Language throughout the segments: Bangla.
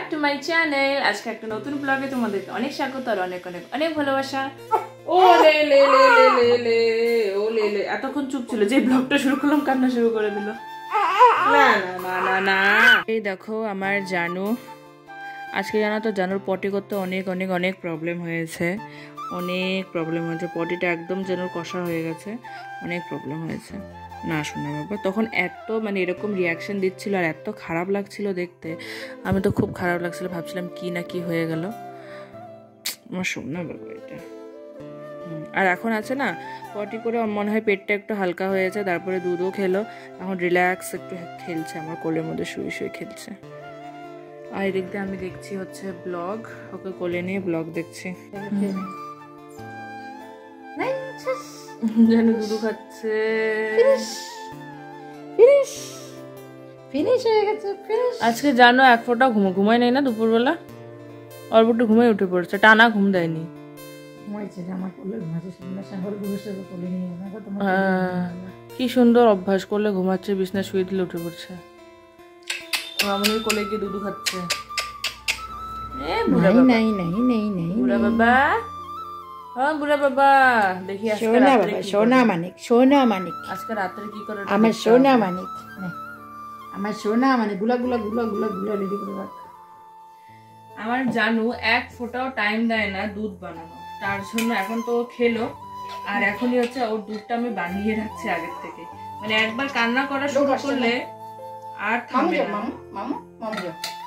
Back to my channel. আজকে একটা নতুন ব্লগে তোমাদেরকে অনেক স্বাগত আর অনেক অনেক অনেক ভালোবাসা। ও লে লে লে লে লে লে ও লে লে এতক্ষণ চুপ ছিল, যে ব্লগটা শুরু করলাম কান্না শুরু করে দিল। না না না না না, এই দেখো আমার জানু। আজকে জানো তো জানুর পটি করতে অনেক অনেক অনেক প্রবলেম হয়েছে, অনেক প্রবলেম হয়েছে। পটিটা একদম জানুর কষা হয়ে গেছে, অনেক প্রবলেম হয়েছে। না শোনা বাবা, তখন এত মানে এরকম রিয়াকশন দিচ্ছিল আর এত খারাপ লাগছিল দেখতে, আমি তো খুব খারাপ লাগছিল, ভাবছিলাম কি না কি হয়ে গেল আমার শোনা বাবা এটা। আর এখন আছে না পটি করে মনে হয় পেটটা একটু হালকা হয়েছে, তারপরে দুধও খেলো, এখন রিল্যাক্স একটু খেলছে, আমার কোলের মধ্যে শুয়ে শুয়ে খেলছে। আর এদিক দিয়ে আমি দেখছি হচ্ছে ব্লগ, ওকে কোলে নিয়ে ব্লগ দেখছি। যেন দুধু খাচ্ছে। আজকে জানো এক ফোঁটা ঘুমায় নেই না দুপুরবেলা, অল্প একটু ঘুমাই উঠে পড়ছে, টানা ঘুম দেয়নি। কি সুন্দর অভ্যাস করলে ঘুমাচ্ছে, বিছনা শুয়ে দিলে উঠে পড়ছে। মামুনির কোলে গিয়ে দুধু খাচ্ছে। বুড়া বাবা, হ্যাঁ বুড়া বাবা, দেখি সোনা বাবা, সোনা মানিক, সোনা মানিক, আজকে রাত্রে কি করে আমার সোনা মানিক, আমার সোনা মানিক, গুলা গুলা গুলা গুলা গুলা রেডি করে রাখ। আমার জানু এক ফোঁটাও টাইম দেয় না দুধ বানানো, তার জন্য এখন তো খেলো, আর এখনই হচ্ছে ওর দুধটা আমি বানিয়ে রাখছি আগের থেকে। মানে একবার কান্না করা শুরু করলে আর থামবে না,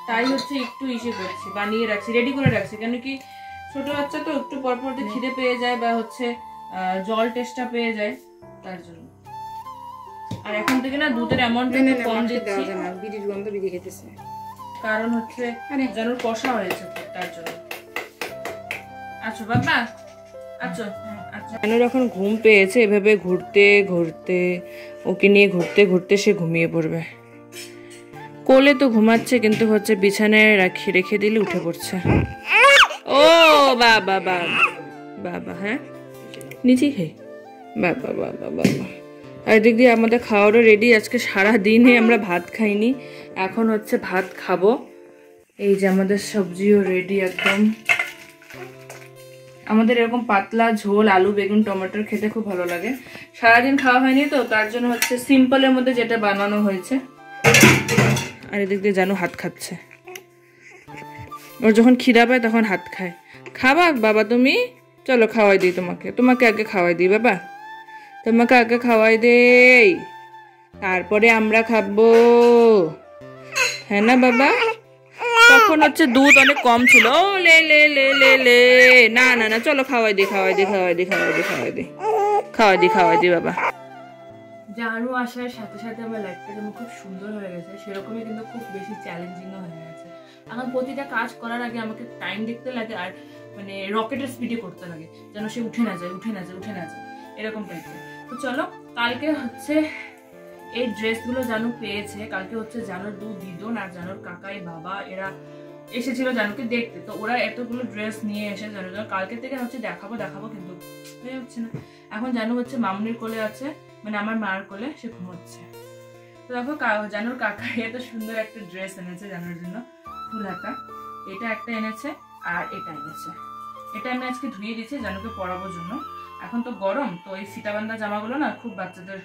তাই হচ্ছে একটু ইসে করছি, বানিয়ে রাখছি, রেডি করে রাখছি। কেন কি ছোট বাচ্চা তো একটু পর পর খিদে পেয়ে যায় বা হচ্ছে জল টেস্টটা পেয়ে যায়, তার জন্য। আর এখন থেকে না দুধের অ্যামাউন্ট কম দিচ্ছি, বিড়ির গন্ধ বিড়ি খেতেছে, কারণ হচ্ছে যেন কষা হয়েছে তার জন্য। আচ্ছা বাবা, আচ্ছা আচ্ছা। জানুর এখন ঘুম পেয়েছে, এভাবে ঘুরতে ঘুরতে ওকে নিয়ে ঘুরতে ঘুরতে সে ঘুমিয়ে পড়বে। কোলে তো ঘুমাচ্ছে, কিন্তু হচ্ছে বিছানায় রেখে দিলে উঠে পড়ছে। ও বাবা বাবা বাবা, হ্যাঁ নিচে খাই বাবা বাবা বাবা। আর এদিক দিয়ে আমাদের খাওয়ারও রেডি। আজকে সারা দিনে আমরা ভাত খাইনি, এখন হচ্ছে ভাত খাবো। এই যে আমাদের সবজিও রেডি একদম। আমাদের এরকম পাতলা ঝোল আলু বেগুন টমেটোর খেতে খুব ভালো লাগে। সারাদিন খাওয়া হয়নি তো, তার জন্য হচ্ছে সিম্পলের মধ্যে যেটা বানানো হয়েছে। আর এদিক দিয়ে জানু হাত খাচ্ছে, ওর যখন খিদা পায় তখন হাত খায়। খাবা বাবা তুমি? চলো খাওয়াই দিই তোমাকে, তোমাকে আগে খাওয়াই দিই বাবা, তোমাকে আগে খাওয়াই দেই, তারপরে আমরা খাবো, হ্যাঁ না বাবা? তখন হচ্ছে দুধ অনেক কম ছিল। ও লে লে লে লে লে, না না না, চলো খাওয়াই দিই খাওয়াই দিই খাওয়াই দিই খাওয়াই দিই খাওয়াই দিই খাওয়াই দিই খাওয়াই দিই বাবা। জানু আসার সাথে সাথে আমার লাইফটা যেমন খুব সুন্দর হয়ে গেছে, সেরকমই কিন্তু খুব বেশি চ্যালেঞ্জিংও হয়ে গেছে। এখন প্রতিটা কাজ করার আগে আমাকে টাইম দেখতে লাগে, আর মানে রকেটের স্পিডে করতে লাগে, যেন সে উঠে না যায় উঠে না যায় উঠে না যায় এরকম টাইপের। তো চলো, কালকে হচ্ছে এই ড্রেসগুলো জানু পেয়েছে, কালকে হচ্ছে জানুর দিদন আর জানুর কাকাই বাবা এরা এসেছিল জানুকে দেখতে, তো ওরা এতগুলো ড্রেস নিয়ে এসে জানু কালকে থেকে হচ্ছে দেখাবো দেখাবো, কিন্তু হয়ে হচ্ছে না। এখন জানু হচ্ছে মামুনির কোলে আছে, মানে আমার মার কোলে, সে ঘুমোচ্ছে। তো দেখো জানুর কাকা এত সুন্দর একটা ড্রেস এনেছে জানুর জন্য, ফুল হাতা। এটা একটা এনেছে আর এটা এনেছে, এটা আমি আজকে ধুয়ে দিয়েছি জানুকে পরানোর জন্য। এখন তো গরম, তো এই ফিতাবান্ধা জামাগুলো না খুব বাচ্চাদের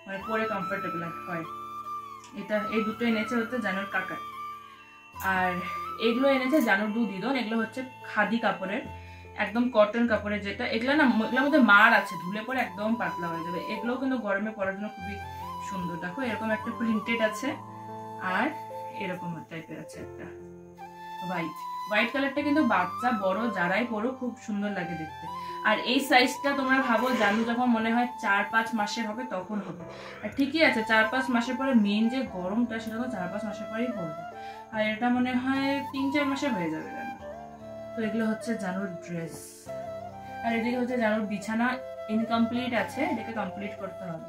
মানে পরে কমফোর্টেবল হয়। এটা এই দুটো এনেছে হচ্ছে জানুর কাকা, আর এগুলো এনেছে জানুর দিদন। এগুলো হচ্ছে খাদি কাপড়ের, একদম কটন কাপড়ের, যেটা এগুলো না এগুলোর মধ্যে মার আছে, ধুলে পরে একদম পাতলা হয়ে যাবে। এগুলো কিন্তু গরমে পরার জন্য খুবই সুন্দর। দেখো এরকম একটা প্রিন্টেড আছে, আর এরকম টাইপের আছে একটা হোয়াইট কালারটা, কিন্তু বাচ্চা বড় যারাই পরো খুব সুন্দর লাগে দেখতে। আর এই সাইজটা তোমরা ভাবো জানু যখন মনে হয় 4-5 মাসের হবে তখন হবে, আর ঠিকই আছে 4-5 মাসের পরে মেন যে গরমটা সেটা তো 4-5 মাসের পরেই পড়বে, আর এটা মনে হয় 3-4 মাসে হয়ে যাবে জানো। তো এগুলো হচ্ছে জানুর ড্রেস, আর এদিকে হচ্ছে জানুর বিছানা ইনকমপ্লিট আছে, এটাকে কমপ্লিট করতে হবে।